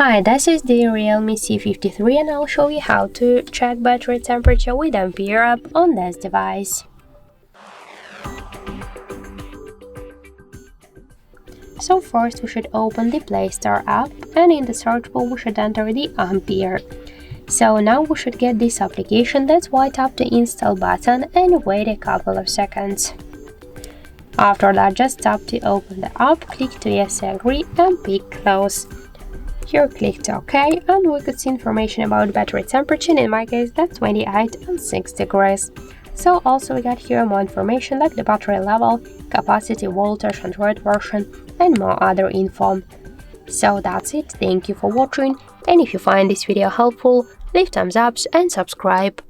Hi, this is the REALME C53 and I'll show you how to check battery temperature with Ampere app on this device. So first we should open the Play Store app and in the search bar we should enter the Ampere. So now we should get this application, that's why tap the install button and wait a couple of seconds. After that just tap to open the app, click to yes agree and pick close. Here click to OK and we could see information about battery temperature, in my case that's 28 and 6 degrees. So also we got here more information like the battery level, capacity, voltage, Android version and more other info. So that's it, thank you for watching, and if you find this video helpful, leave thumbs up and subscribe.